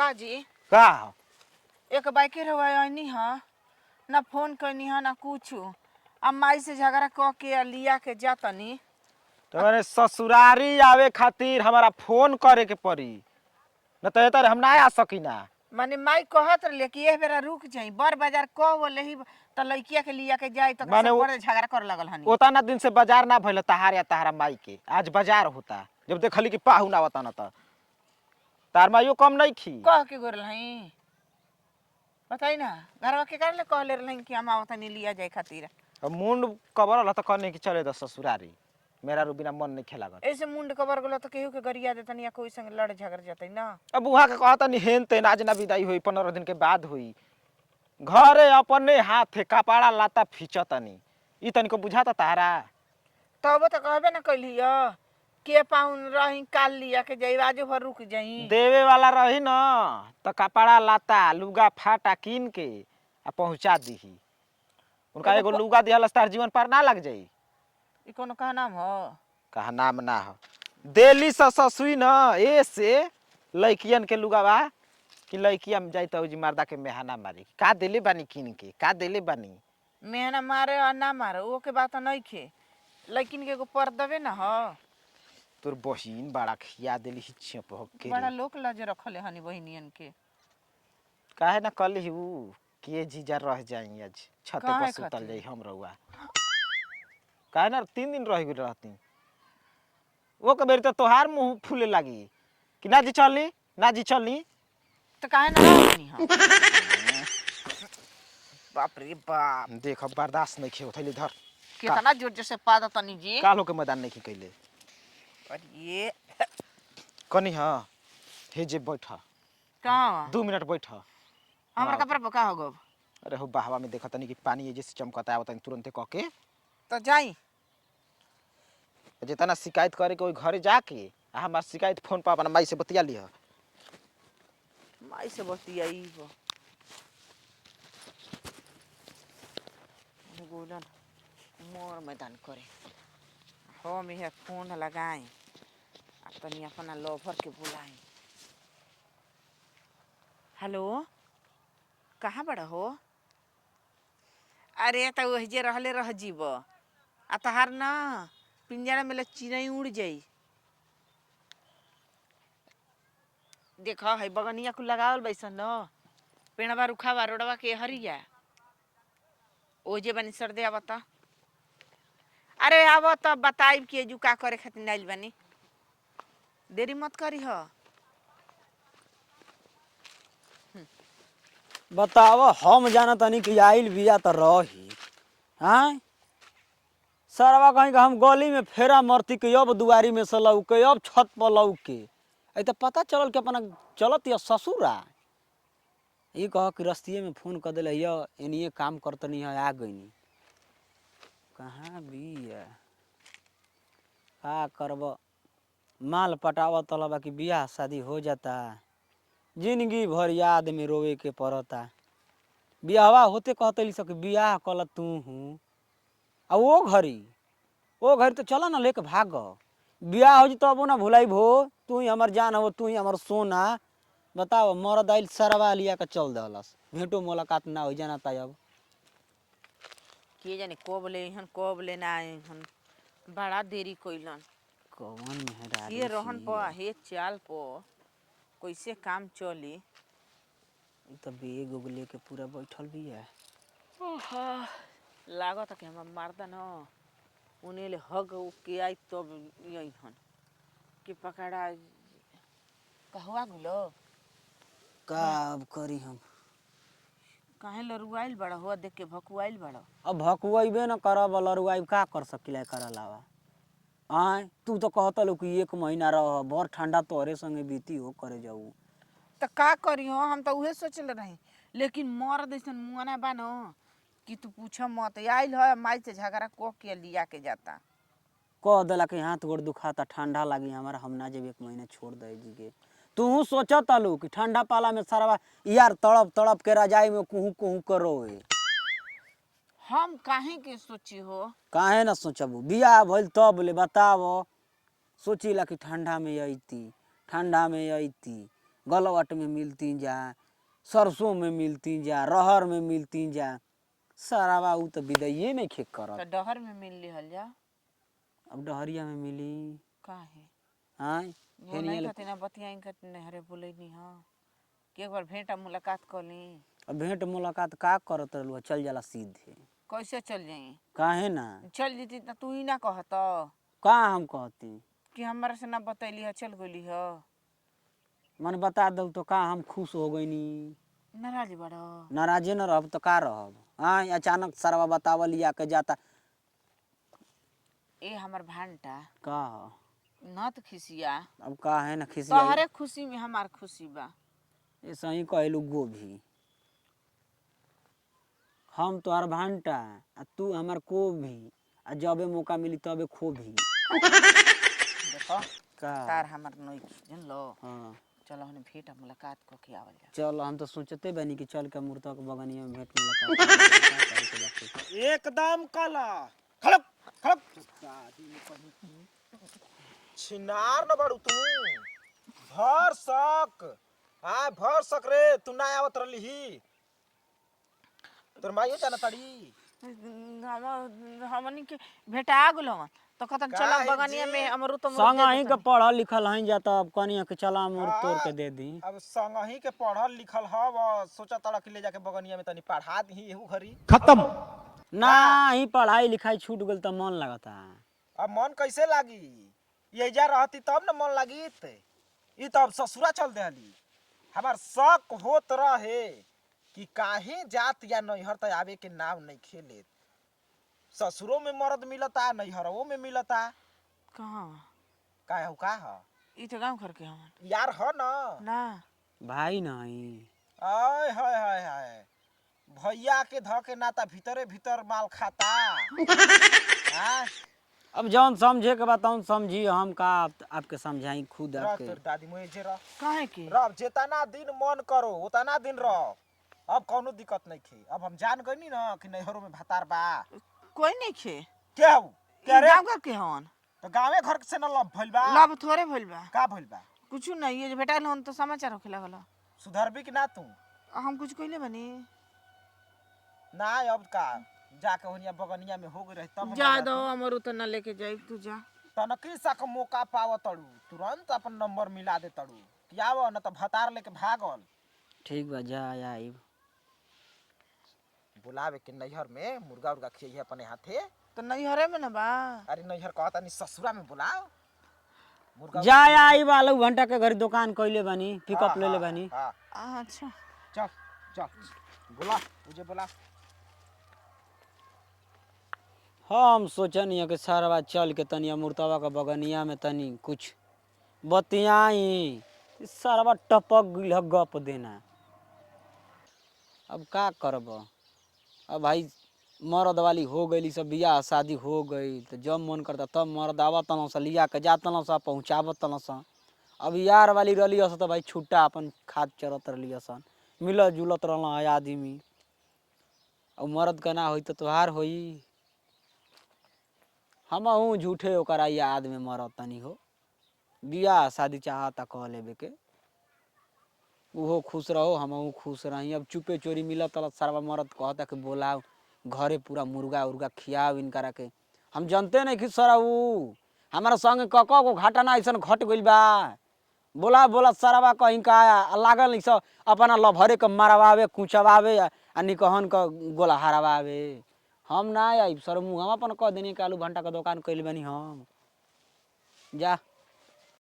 का जी का एक बाइके रवानी हाँ ना फोन करनी हाँ ना कुछ अब माई से झगड़ा क के लिया के जातनी तुम्हारे ससुरारी आवे खातिर हमारा फोन करे के पड़ी न तो एतर हम ना आ सकी ना। माने माई कहत रहे कि एह बेरा रुक जाई बर बाजार क वो लेही त लइकिया के लिया के जाई तो माने से बड़े झगड़ा कर लगल हनी। उतना दिन से बाजार ना भइल तहार या तहारा माई के आज बाजार होता जब देखली कि पाहु ना आवता न त तार माइयो कम नहीं खी कह के गोरल हई बताई ना घरवा के कर ले कहले रहन कि हम आवतनी लिया जाए खातिर। अब मुंड कबर ल त कहने कि चले द ससुरारी मेरा रू बिना मन नहीं खेलागत। ऐसे मुंड कबर गेलो तो केहू के गरिया देतनी या कोई संग लड़ झगड़ जतई ना। अब वहाँ के कहता नहीं हेन तेन आज ना विदाई हुई 15 दिन के बाद हुई घरे अपने हाथे कपड़ा लाता फीचतनी ई तनिको बुझाता तारा। तब तो कहबे ना कैली के पाउन रही काल लिया के जाई आजो भर रुक जाई देवे वाला रही न त कपड़ा लाता लुगा फाटा कीन के आ पहुंचा दीही उनका एगो लुगा दिहल तार जीवन पर ना लग जाई। ई कोनो का नाम हो कहा नाम ना हो देली ससुई न ए से लइकियन के लुगावा कि लइकिया में जाई त जी मर्दा के मेहना मारी का देले बानी कीन के का देले बानी मेहना मारे और ना मारे वो के बात नहीं खे लेकिन के एगो पर देवे ना हो तोर बहिन बड़ा खिया देली छिप के बड़ा लोक लाज रखले हनी बहिनियन के काहे ना कल उ के जीजा रह जाई आज छत पर काहे सुतल खातिर? जाई हम रहुआ काहे ना 3 दिन रह गई रहती वो के बेरी तो तोहार मुंह फूले लागी कि ना जी चलनी ना जी चलनी तो काहे ना रहनी हम बाप रे बाप देख अब बर्दाश्त नहीं खे थैली धर कितना जोर जोर से पादा तनी जी कालो के मैदान नहीं कैले और ये कनी हां हे जे बैठ कहां 2 मिनट बैठ हमरा कपड़ा पका हो गब अरे हो बाहवा में देखत नहीं कि पानी ये जैसे चमकता आवत तुरंत कह के तो जाई जितना शिकायत करे के ओई घरे जाके आ हमार शिकायत फोन पर अपन माई से बतिया लिया माई से बतियाई गोलन मोर मैदान करे हम यह फोन लगाई तनी अपना लोभर के बुलाई। हेलो कहाँ बड़ा हो अरे तो वही जे रहले रह जीव आ तहार ना पिंजरा में चिड़ई उड़ जाई देख है बगनिया को लगावल बैसन न पेड़वा रुखावा रोडवा के हरिया ओ जे बनी सर्दे आवता अरे आव तब बताइब कि जू का करे खातिर नाइल बनी देरी मत करी हो बताव हम जाना तनी कि आइल बिया त रही हाँ सरवा कहीं हम गली में फेरा मरती के अब दुआरी में से लौके अब छत पर लौके ऐ तो पता चलल कि अपना चलत या ससुरा ये कह कि रस्तिये में फोन कर दिल एनिए काम करतनी है आ गईनी कहाँ बिया का करब माल पटावा तलबा कि बियाह शादी हो जाता जिंदगी भर याद में रोवे के पड़ता बियाहवा होते कहते सक बियाह कल तू हूँ आ वो घड़ी तो चलो ना लेके भाग बियाह हो जी तब ना भुलाई भो तू ही हमार जान हो तू ही हमार सोना बताओ मरद आइल सरवा लिया के चल दलस भेंटो मुलाकात ना हो जाना अब के जाने कब ले हन कब ले ना हन बड़ा देरी कइलन कौन मेहरारू ये रहन प हे चाल प कैसे काम चली तो बेग उग लेके पूरा बैठल भी है लागत कि हम मारदा न उन्हें ले हग के आई तब यही हन कि पकड़ा कहवा गुलो का अब करी हम काहे लरुआइल बड़ा हो देख के भकुआइल बड़ा अब भकुआइबे न करब लरुआइब का कर सकिला कर अलावा आय तू तो कहता लो कि 1 महीना रह भर ठंडा तोहरे संगे बीती हो करे जाऊ तो का करी हो हम तो उहे सोचल रही लेकिन मर जैसन मुआना बा न कि तू पूछ मत आइल है माई से झगड़ा क के लिया के जाता कह दिला कि हाथ गोड़ दुखाता ठंडा लगी हमारा हम ना जब 1 महीना छोड़ दे जी के तू सोचत लो कि ठंडा पाला में सरवा यार तड़प तड़प के रजाई में कुहू कुहू करो हम काहे के सोची हो काहे ना सोचबू बियाह भइल तब ले बताव सोचिला कि ठंडा में अइती गलवट में मिलती जा, सरसों में मिलती जा, रहर में मिलती जा। सरवा उ तो विदैये नहीं खे तो करत। डहर में मिल लिहल जा। अब डहरिया में मिली काहे हाँ वो नहीं खाती ना बतियाई खाती नहरे बोले नहीं हाँ कि एक बार भेंट मुलाकात कर ली। अब भेंट मुलाकात का करत रहलू, चल जाला सीधे। कैसे चल जाई? काहे ना? चल जीती तो तू ही ना कहत का हम कहती कि हमारा से ना बतैली है चल गई है। मन बता दऊ तो का हम खुश हो गईनी। नाराज बड़ नाराजे न रहब तो का रहब? हाँ अचानक सरवा बतावल या के जाता ए हमार भांटा का न तो खिसिया। अब का है ना खिसी तोहरे खुशी में हमार खुशी बा। ऐसा ही कहलू गोभी। हम तोहर भांटा आ तू हमार कोभी आ जबे मौका मिली तबे खोभी। देखो का तार हमार नई जन लो। हाँ चलो हमने भेंट मुलाकात को के आवल जा। चल हम तो सोचते बनी कि चल के मूर्ता के बगनिया में भेंट मुलाकात एकदम काला खड़क खड़क छिनार न बड़ू तू भर सक। हाँ भर सक रे तू ना आवत रहली ही तोर माइयो जाना तड़ी हमनी के भेटा गेलो तो कहतन चलो काहे बगनिया जी? में अमरूद तो संग ही के पढ़ल लिखल हई जाता अब कनिया के चला मूर्त तोड़ के दे दी। अब संगही के पढ़ल लिखल हव सोचा तड़ा कि ले जाके बगनिया में तनी पढ़ा दी एहू घरी। ना ही पढ़ाई लिखाई छूट गल तो मन लगता। अब मन कैसे लागी? यही रहती तब न मन लागी। ई तो अब ससुरा चल देहली। हमार शक होत रहे कि काहे जात या नैहर त आवे के नाम नहीं खेले। ससुरों में मर्द मिलता नैहरों में मिलता। कहां का हो का ह? ई तो गांव घर के हम यार ह न ना भाई नहीं आय हाय हाय हाय भैया के ध के नाता भीतरे भीतर माल खाता। हाँ? अब जौन समझे के बताऊं समझी हम का आपके समझाई खुद रह आपके। तोर दादी मोए जे रह काहे के रह जितना दिन मन करो उतना दिन रह। अब कौनो दिक्कत नहीं खे। अब हम जान गनी न कि नैहरों में भतार बा। कोई नहीं खे क्या हो क्या रे? गांव घर के हवन तो गांवे घर से न लब भइल बा। लब थोड़े भइल बा। का भइल बा? कुछ नहीं ये भेटा लोन तो समाचार होखे लागल। सुधरबी कि ना तू? हम कुछ कइले बनी ना अब का जाके होनिया बगनिया में हो गई रही तब जा दो अमरूद तो ना लेके जाई तू जा। तनकी सा का मौका पाव तड़ू तुरंत अपन नंबर मिला दे तड़ू कि आव न तो भतार लेके भागल। ठीक बा जा आइब। बुलावे के नैहर में मुर्गा उर्गा खियाई अपने हाथे। तो नैहरे में ना बा। अरे नैहर कहता नहीं ससुरा में बुलाओ मुर्गा जा आइब आलू घंटा के घर दुकान कइले बानी पिकअप ले ले बानी। हाँ अच्छा चल चल बुला मुझे बुला। हम सोचनी कि सारा चल के तनी अमृतवा के बगनिया में तनी कुछ बतियाई। सारा टपक गइल गप देना। अब का करब? अब भाई मर्द वाली हो गई सब बियाह शादी हो गई तो जब मन करता तब मर्द आवत तन सा लिया के जात तन सा पहुँचावत तन सा। अब यार वाली रही तो भाई छुट्टा अपन खाद चरत रही सन मिलत जुलत रह आदमी। अब मर्द का ना होई तो तोहार होई। हम हूँ झूठे ओकरा याद में मरत तनी हो। बियाह शादी चाहता कह लेबे के उहो खुश रहो हम खुश रही। अब चुपे चोरी मिलत सारा मर्द कहता कि बोलाओ घरे पूरा मुर्गा उर्गा खियाओ इनकरा के। हम जानते नहीं कि सरा ऊ हमारा संग कक को घटना ऐसा घट गइल बा। बोला बोला सरवा कहीं का लागल नहीं सब अपना लभरे के मारवावे कुचवावे आ निकहन का गोला हरवावे। हम ना आई सर मुँह हम अपन कह देनी कि आलू भंटा का दुकान कैल बनी हम जा।